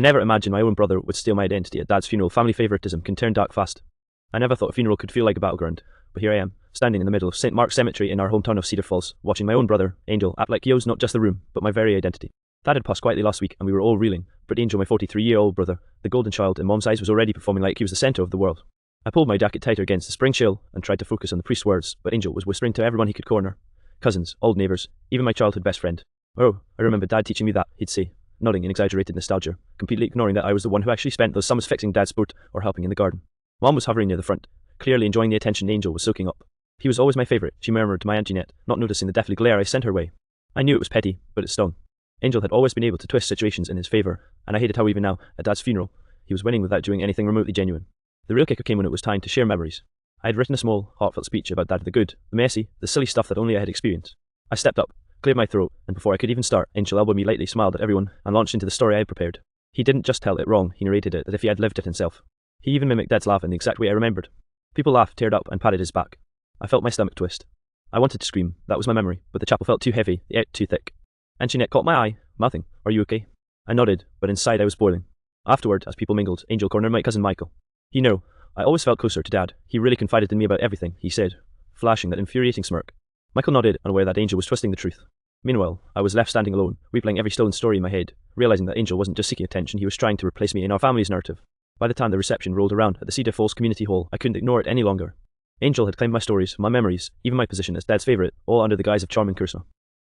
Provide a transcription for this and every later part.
I never imagined my own brother would steal my identity at Dad's funeral. Family favoritism can turn dark fast. I never thought a funeral could feel like a battleground, but here I am, standing in the middle of St. Mark's Cemetery in our hometown of Cedar Falls, watching my own brother, Angel, act like he owes not just the room, but my very identity. Dad had passed quietly last week, and we were all reeling, but Angel, my 43-year-old brother, the golden child in Mom's eyes, was already performing like he was the centre of the world. I pulled my jacket tighter against the spring chill and tried to focus on the priest's words, but Angel was whispering to everyone he could corner. Cousins, old neighbours, even my childhood best friend. "Oh, I remember Dad teaching me that," he'd say, nodding in exaggerated nostalgia, completely ignoring that I was the one who actually spent those summers fixing Dad's boat or helping in the garden. Mom was hovering near the front, clearly enjoying the attention Angel was soaking up. "He was always my favourite," she murmured to my Aunt Jeanette, not noticing the deathly glare I sent her way. I knew it was petty, but it stung. Angel had always been able to twist situations in his favour, and I hated how even now, at Dad's funeral, he was winning without doing anything remotely genuine. The real kicker came when it was time to share memories. I had written a small, heartfelt speech about Dad, the good, the messy, the silly stuff that only I had experienced. I stepped up, cleared my throat, and before I could even start, Angel elbowed me lightly, smiled at everyone, and launched into the story I had prepared. He didn't just tell it wrong, he narrated it as if he had lived it himself. He even mimicked Dad's laugh in the exact way I remembered. People laughed, teared up, and patted his back. I felt my stomach twist. I wanted to scream, that was my memory, but the chapel felt too heavy, the air too thick. Aunt Jeanette caught my eye, mouthing, "Are you okay?" I nodded, but inside I was boiling. Afterward, as people mingled, Angel cornered my cousin Michael. "You know, I always felt closer to Dad. He really confided in me about everything," he said, flashing that infuriating smirk. Michael nodded, unaware that Angel was twisting the truth. Meanwhile, I was left standing alone, replaying every stolen story in my head, realizing that Angel wasn't just seeking attention, he was trying to replace me in our family's narrative. By the time the reception rolled around at the Cedar Falls Community Hall, I couldn't ignore it any longer. Angel had claimed my stories, my memories, even my position as Dad's favourite, all under the guise of charming cursor.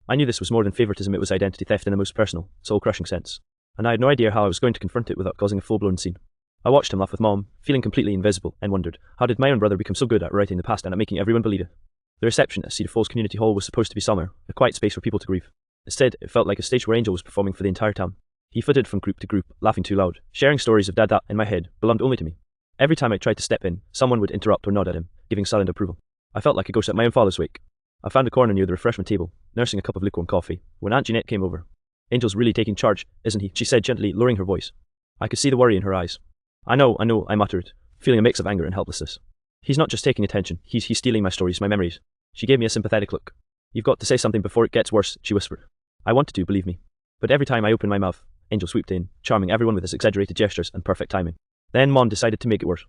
I knew this was more than favoritism, it was identity theft in the most personal, soul-crushing sense. And I had no idea how I was going to confront it without causing a full-blown scene. I watched him laugh with Mom, feeling completely invisible, and wondered, how did my own brother become so good at writing the past and at making everyone believe it? The reception at Cedar Falls Community Hall was supposed to be somewhere, a quiet space for people to grieve. Instead, it felt like a stage where Angel was performing for the entire town. He flitted from group to group, laughing too loud, sharing stories of Dad that, in my head, belonged only to me. Every time I tried to step in, someone would interrupt or nod at him, giving silent approval. I felt like a ghost at my own father's wake. I found a corner near the refreshment table, nursing a cup of lukewarm coffee, when Aunt Jeanette came over. "Angel's really taking charge, isn't he?" she said gently, lowering her voice. I could see the worry in her eyes. I know, I muttered, feeling a mix of anger and helplessness. "He's not just taking attention, he's stealing my stories, my memories." She gave me a sympathetic look. "You've got to say something before it gets worse," she whispered. I wanted to, believe me. But every time I opened my mouth, Angel swooped in, charming everyone with his exaggerated gestures and perfect timing. Then Mom decided to make it worse.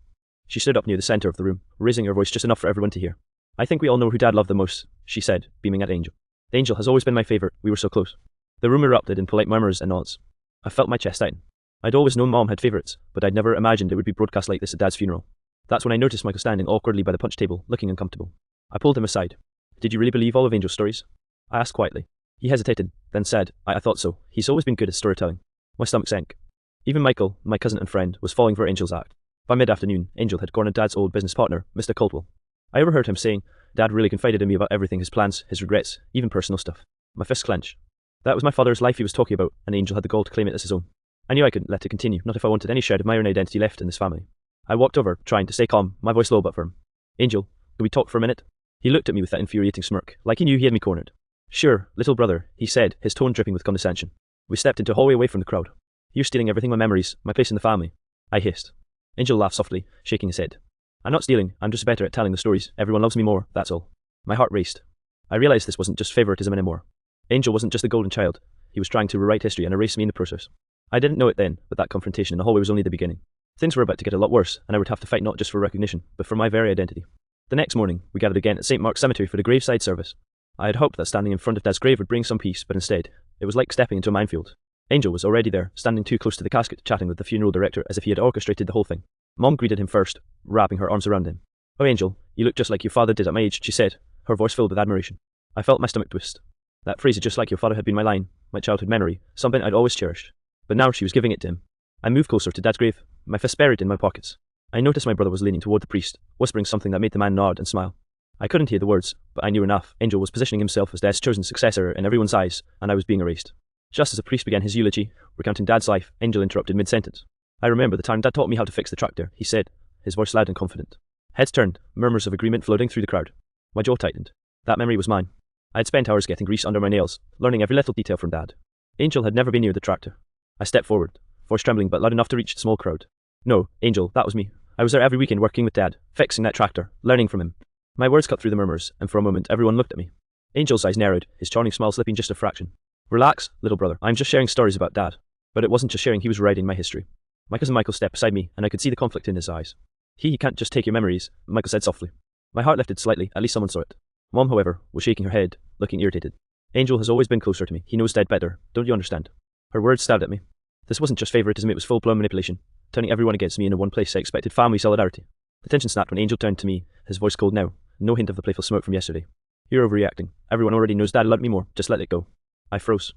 She stood up near the centre of the room, raising her voice just enough for everyone to hear. "I think we all know who Dad loved the most," she said, beaming at Angel. "Angel has always been my favourite, we were so close." The room erupted in polite murmurs and nods. I felt my chest tighten. I'd always known Mom had favourites, but I'd never imagined it would be broadcast like this at Dad's funeral. That's when I noticed Michael standing awkwardly by the punch table, looking uncomfortable. I pulled him aside. "Did you really believe all of Angel's stories?" I asked quietly. He hesitated, then said, I thought so. He's always been good at storytelling." My stomach sank. Even Michael, my cousin and friend, was falling for Angel's act. By mid-afternoon, Angel had cornered Dad's old business partner, Mr. Caldwell. I overheard him saying, "Dad really confided in me about everything, his plans, his regrets, even personal stuff." My fists clenched. That was my father's life he was talking about, and Angel had the gall to claim it as his own. I knew I couldn't let it continue, not if I wanted any shred of my own identity left in this family. I walked over, trying to stay calm, my voice low but firm. "Angel, can we talk for a minute?" He looked at me with that infuriating smirk, like he knew he had me cornered. "Sure, little brother," he said, his tone dripping with condescension. We stepped into a hallway away from the crowd. "You're stealing everything, my memories, my place in the family," I hissed. Angel laughed softly, shaking his head. "I'm not stealing, I'm just better at telling the stories. Everyone loves me more, that's all." My heart raced. I realized this wasn't just favoritism anymore. Angel wasn't just the golden child. He was trying to rewrite history and erase me in the process. I didn't know it then, but that confrontation in the hallway was only the beginning. Things were about to get a lot worse, and I would have to fight not just for recognition, but for my very identity. The next morning, we gathered again at St. Mark's Cemetery for the graveside service. I had hoped that standing in front of Dad's grave would bring some peace, but instead, it was like stepping into a minefield. Angel was already there, standing too close to the casket, chatting with the funeral director as if he had orchestrated the whole thing. Mom greeted him first, wrapping her arms around him. "Oh, Angel, you look just like your father did at my age," she said, her voice filled with admiration. I felt my stomach twist. That phrase, "just like your father," had been my line, my childhood memory, something I'd always cherished. But now she was giving it to him. I moved closer to Dad's grave, my fists buried in my pockets. I noticed my brother was leaning toward the priest, whispering something that made the man nod and smile. I couldn't hear the words, but I knew enough. Angel was positioning himself as Dad's chosen successor in everyone's eyes, and I was being erased. Just as the priest began his eulogy, recounting Dad's life, Angel interrupted mid-sentence. "I remember the time Dad taught me how to fix the tractor," he said, his voice loud and confident. Heads turned, murmurs of agreement floating through the crowd. My jaw tightened. That memory was mine. I had spent hours getting grease under my nails, learning every little detail from Dad. Angel had never been near the tractor. I stepped forward, voice trembling but loud enough to reach the small crowd. "No, Angel, that was me. I was there every weekend working with Dad, fixing that tractor, learning from him." My words cut through the murmurs, and for a moment everyone looked at me. Angel's eyes narrowed, his charming smile slipping just a fraction. "Relax, little brother, I'm just sharing stories about Dad." But it wasn't just sharing, he was rewriting my history. My cousin Michael stepped beside me, and I could see the conflict in his eyes. He can't just take your memories, Michael said softly. My heart lifted slightly, at least someone saw it. Mom, however, was shaking her head, looking irritated. Angel has always been closer to me. He knows Dad better. Don't you understand? Her words stabbed at me. This wasn't just favoritism, it was full-blown manipulation, turning everyone against me in the one place I expected family solidarity. The tension snapped when Angel turned to me, his voice cold now, no hint of the playful smoke from yesterday. You're overreacting. Everyone already knows Dad loved me more. Just let it go. I froze.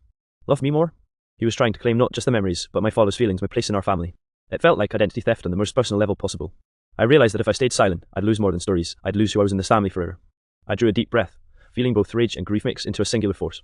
Love me more? He was trying to claim not just the memories, but my father's feelings, my place in our family. It felt like identity theft on the most personal level possible. I realized that if I stayed silent, I'd lose more than stories. I'd lose who I was in this family forever. I drew a deep breath, feeling both rage and grief mix into a singular force.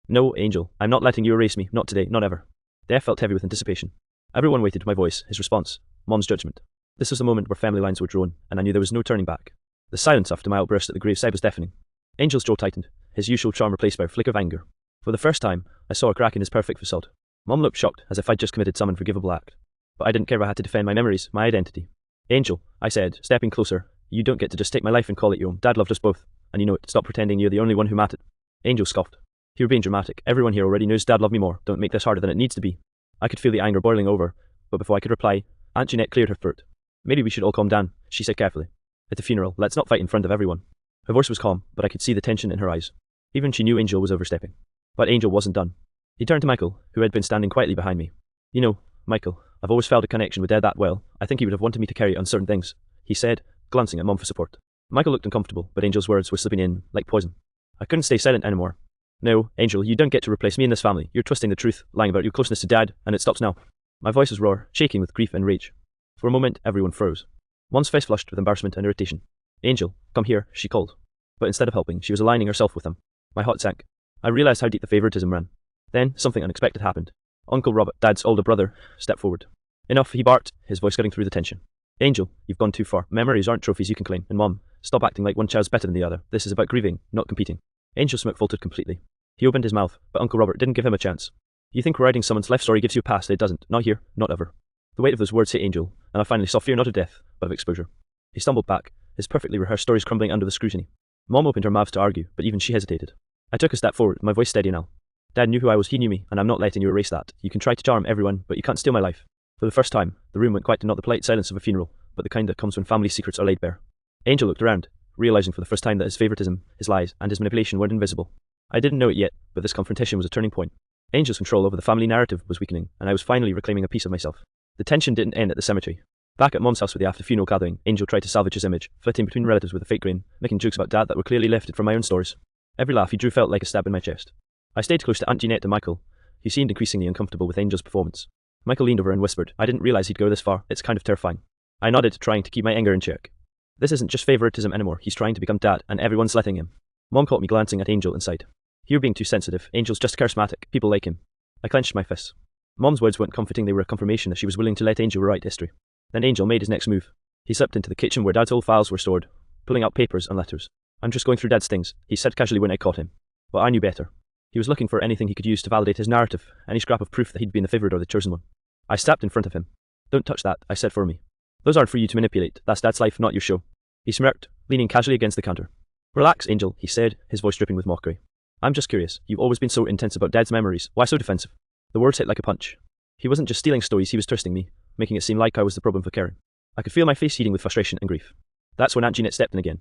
No, Angel, I'm not letting you erase me. Not today, not ever. The air felt heavy with anticipation. Everyone waited for my voice, his response, Mom's judgment. This was the moment where family lines were drawn, and I knew there was no turning back. The silence after my outburst at the graveside was deafening. Angel's jaw tightened, his usual charm replaced by a flicker of anger. For the first time, I saw a crack in his perfect facade. Mom looked shocked, as if I'd just committed some unforgivable act. But I didn't care if I had to defend my memories, my identity. Angel, I said, stepping closer, you don't get to just take my life and call it your own. Dad loved us both, and you know it. Stop pretending you're the only one who mattered. Angel scoffed. You're being dramatic. Everyone here already knows Dad loved me more. Don't make this harder than it needs to be. I could feel the anger boiling over, but before I could reply, Aunt Jeanette cleared her throat. Maybe we should all calm down, she said carefully. At the funeral, let's not fight in front of everyone. Her voice was calm, but I could see the tension in her eyes. Even she knew Angel was overstepping. But Angel wasn't done. He turned to Michael, who had been standing quietly behind me. You know, Michael, I've always felt a connection with Dad that well. I think he would have wanted me to carry on certain things, he said, glancing at Mom for support. Michael looked uncomfortable, but Angel's words were slipping in like poison. I couldn't stay silent anymore. No, Angel, you don't get to replace me in this family. You're twisting the truth, lying about your closeness to Dad, and it stops now. My voice was raw, shaking with grief and rage. For a moment, everyone froze. Mom's face flushed with embarrassment and irritation. Angel, come here, she called. But instead of helping, she was aligning herself with him. My heart sank. I realized how deep the favoritism ran. Then, something unexpected happened. Uncle Robert, Dad's older brother, stepped forward. Enough, he barked, his voice cutting through the tension. Angel, you've gone too far. Memories aren't trophies you can claim. And Mom, stop acting like one child's better than the other. This is about grieving, not competing. Angel's smoke faltered completely. He opened his mouth, but Uncle Robert didn't give him a chance. You think writing someone's life story gives you a pass? It doesn't. Not here, not ever. The weight of those words hit Angel, and I finally saw fear not of death, but of exposure. He stumbled back, his perfectly rehearsed stories crumbling under the scrutiny. Mom opened her mouth to argue, but even she hesitated. I took a step forward, my voice steady now. Dad knew who I was, he knew me, and I'm not letting you erase that. You can try to charm everyone, but you can't steal my life. For the first time, the room went quiet, not the polite silence of a funeral, but the kind that comes when family secrets are laid bare. Angel looked around, realizing for the first time that his favoritism, his lies, and his manipulation weren't invisible. I didn't know it yet, but this confrontation was a turning point. Angel's control over the family narrative was weakening, and I was finally reclaiming a piece of myself. The tension didn't end at the cemetery. Back at Mom's house with the after-funeral gathering, Angel tried to salvage his image, flitting between relatives with a fake grin, making jokes about Dad that were clearly lifted from my own stories. Every laugh he drew felt like a stab in my chest. I stayed close to Aunt Jeanette and Michael, who seemed increasingly uncomfortable with Angel's performance. Michael leaned over and whispered, I didn't realize he'd go this far. It's kind of terrifying. I nodded, trying to keep my anger in check. This isn't just favoritism anymore. He's trying to become Dad, and everyone's letting him. Mom caught me glancing at Angel inside. You're being too sensitive. Angel's just charismatic. People like him. I clenched my fists. Mom's words weren't comforting, they were a confirmation that she was willing to let Angel rewrite history. Then Angel made his next move. He slipped into the kitchen where Dad's old files were stored, pulling out papers and letters. I'm just going through Dad's things, he said casually when I caught him. But I knew better. He was looking for anything he could use to validate his narrative, any scrap of proof that he'd been the favourite or the chosen one. I stepped in front of him. Don't touch that, I said for me. Those aren't for you to manipulate. That's Dad's life, not your show. He smirked, leaning casually against the counter. Relax, Angel, he said, his voice dripping with mockery. I'm just curious. You've always been so intense about Dad's memories. Why so defensive? The words hit like a punch. He wasn't just stealing stories, he was twisting me, making it seem like I was the problem for caring. I could feel my face heating with frustration and grief. That's when Aunt Jeanette stepped in again.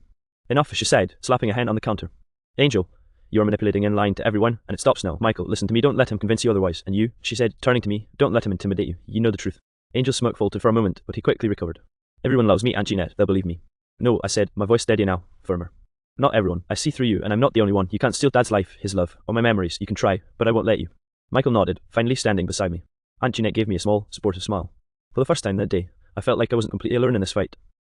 Enough, she said, slapping a hand on the counter. Angel, you're manipulating and lying to everyone, and it stops now. Michael, listen to me, don't let him convince you otherwise. And you, she said, turning to me, don't let him intimidate you. You know the truth. Angel's smoke faltered for a moment, but he quickly recovered. Everyone loves me, Aunt Jeanette, they'll believe me. No, I said, my voice steady now, firmer. Not everyone. I see through you, and I'm not the only one. You can't steal Dad's life, his love, or my memories. You can try, but I won't let you. Michael nodded, finally standing beside me. Aunt Jeanette gave me a small, supportive smile. For the first time that day, I felt like I wasn't completely alone in this fight.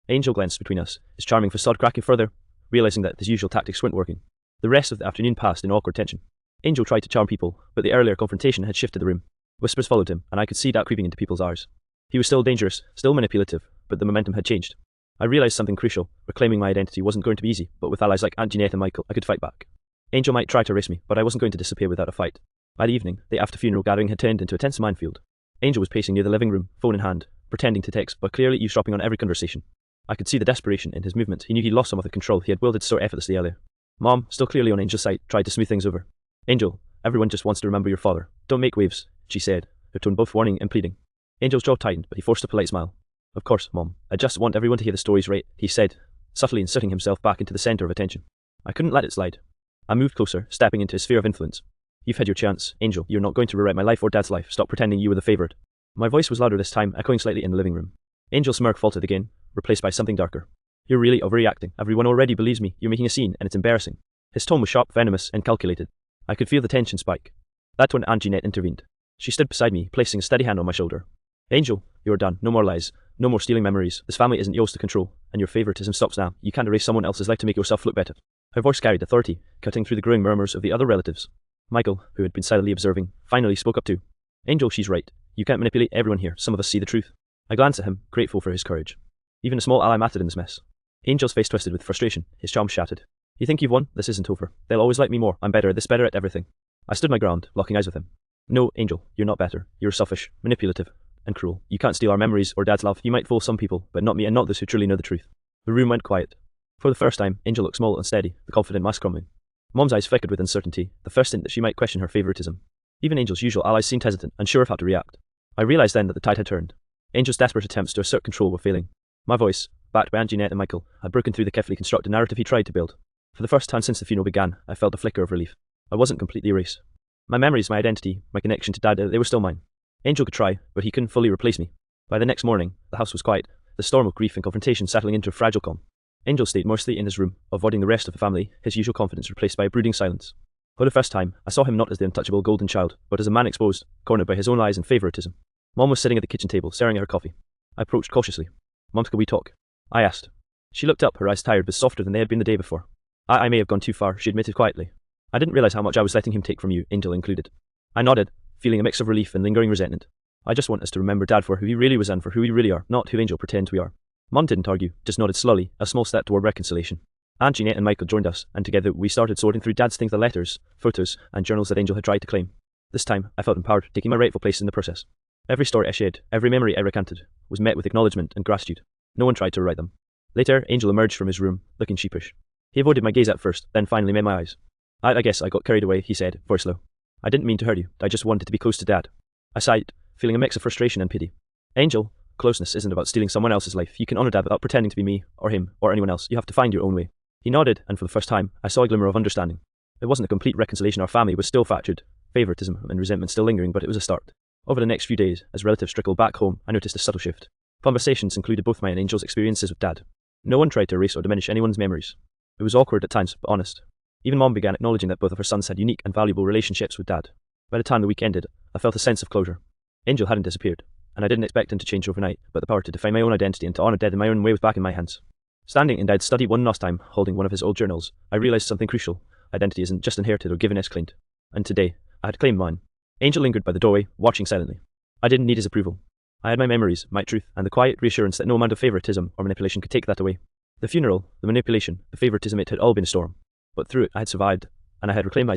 Angel glanced between us, his charming facade cracking further, realizing that his usual tactics weren't working. The rest of the afternoon passed in awkward tension. Angel tried to charm people, but the earlier confrontation had shifted the room. Whispers followed him, and I could see that creeping into people's eyes. He was still dangerous, still manipulative, but the momentum had changed. I realized something crucial. Reclaiming my identity wasn't going to be easy, but with allies like Aunt Jeanette and Michael, I could fight back. Angel might try to erase me, but I wasn't going to disappear without a fight. By the evening, the after-funeral gathering had turned into a tense minefield. Angel was pacing near the living room, phone in hand, pretending to text, but clearly eavesdropping on every conversation. I could see the desperation in his movement. He knew he'd lost some of the control he had wielded so effortlessly earlier. Mom, still clearly on Angel's side, tried to smooth things over. Angel, everyone just wants to remember your father. Don't make waves, she said, her tone both warning and pleading. Angel's jaw tightened, but he forced a polite smile. Of course, Mom. I just want everyone to hear the stories right, he said, subtly inserting himself back into the centre of attention. I couldn't let it slide. I moved closer, stepping into his sphere of influence. You've had your chance, Angel. You're not going to rewrite my life or Dad's life. Stop pretending you were the favourite. My voice was louder this time, echoing slightly in the living room. Angel's smirk faltered again, replaced by something darker. You're really overreacting. Everyone already believes me. You're making a scene, and it's embarrassing. His tone was sharp, venomous, and calculated. I could feel the tension spike. That's when Aunt Jeanette intervened. She stood beside me, placing a steady hand on my shoulder. Angel, you're done. No more lies. No more stealing memories. This family isn't yours to control, and your favoritism stops now. You can't erase someone else's life to make yourself look better. Her voice carried authority, cutting through the growing murmurs of the other relatives. Michael, who had been silently observing, finally spoke up too. Angel, she's right. You can't manipulate everyone here. Some of us see the truth. I glanced at him, grateful for his courage. Even a small ally mattered in this mess. Angel's face twisted with frustration, his charm shattered. You think you've won? This isn't over. They'll always like me more. I'm better at everything. I stood my ground, locking eyes with him. No, Angel, you're not better. You're selfish, manipulative, and cruel. You can't steal our memories or Dad's love. You might fool some people, but not me and not those who truly know the truth. The room went quiet. For the first time, Angel looked small and steady, the confident mask crumbling. Mom's eyes flickered with uncertainty, the first hint that she might question her favoritism. Even Angel's usual allies seemed hesitant, unsure of how to react. I realized then that the tide had turned. Angel's desperate attempts to assert control were failing. My voice, backed by Aunt Jeanette and Michael, had broken through the carefully constructed narrative he tried to build. For the first time since the funeral began, I felt a flicker of relief. I wasn't completely erased. My memories, my identity, my connection to Dad, they were still mine. Angel could try, but he couldn't fully replace me. By the next morning, the house was quiet, the storm of grief and confrontation settling into a fragile calm. Angel stayed mostly in his room, avoiding the rest of the family, his usual confidence replaced by a brooding silence. For the first time, I saw him not as the untouchable golden child, but as a man exposed, cornered by his own lies and favoritism. Mom was sitting at the kitchen table, staring at her coffee. I approached cautiously. Mom, could we talk? I asked. She looked up, her eyes tired but softer than they had been the day before. I may have gone too far, she admitted quietly. I didn't realize how much I was letting him take from you, Angel included. I nodded, feeling a mix of relief and lingering resentment. I just want us to remember Dad for who he really was and for who we really are, not who Angel pretends we are. Mom didn't argue, just nodded slowly, a small step toward reconciliation. Aunt Jeanette and Michael joined us, and together we started sorting through Dad's things, the letters, photos, and journals that Angel had tried to claim. This time, I felt empowered, taking my rightful place in the process. Every story I shared, every memory I recanted, was met with acknowledgement and gratitude. No one tried to rewrite them. Later, Angel emerged from his room, looking sheepish. He avoided my gaze at first, then finally met my eyes. I guess I got carried away, he said, voice low. I didn't mean to hurt you, I just wanted to be close to Dad. I sighed, feeling a mix of frustration and pity. Angel, closeness isn't about stealing someone else's life. You can honour Dad without pretending to be me, or him, or anyone else. You have to find your own way. He nodded, and for the first time, I saw a glimmer of understanding. It wasn't a complete reconciliation, our family was still fractured, favoritism and resentment still lingering, but it was a start. Over the next few days, as relatives trickled back home, I noticed a subtle shift. Conversations included both mine and Angel's experiences with Dad. No one tried to erase or diminish anyone's memories. It was awkward at times, but honest. Even Mom began acknowledging that both of her sons had unique and valuable relationships with Dad. By the time the week ended, I felt a sense of closure. Angel hadn't disappeared, and I didn't expect him to change overnight, but the power to define my own identity and to honour Dad in my own way was back in my hands. Standing in Dad's study one last time, holding one of his old journals, I realised something crucial. Identity isn't just inherited or given as claimed. And today, I had claimed mine. Angel lingered by the doorway, watching silently. I didn't need his approval. I had my memories, my truth, and the quiet reassurance that no amount of favoritism or manipulation could take that away. The funeral, the manipulation, the favoritism, it had all been a storm. But through it, I had survived, and I had reclaimed my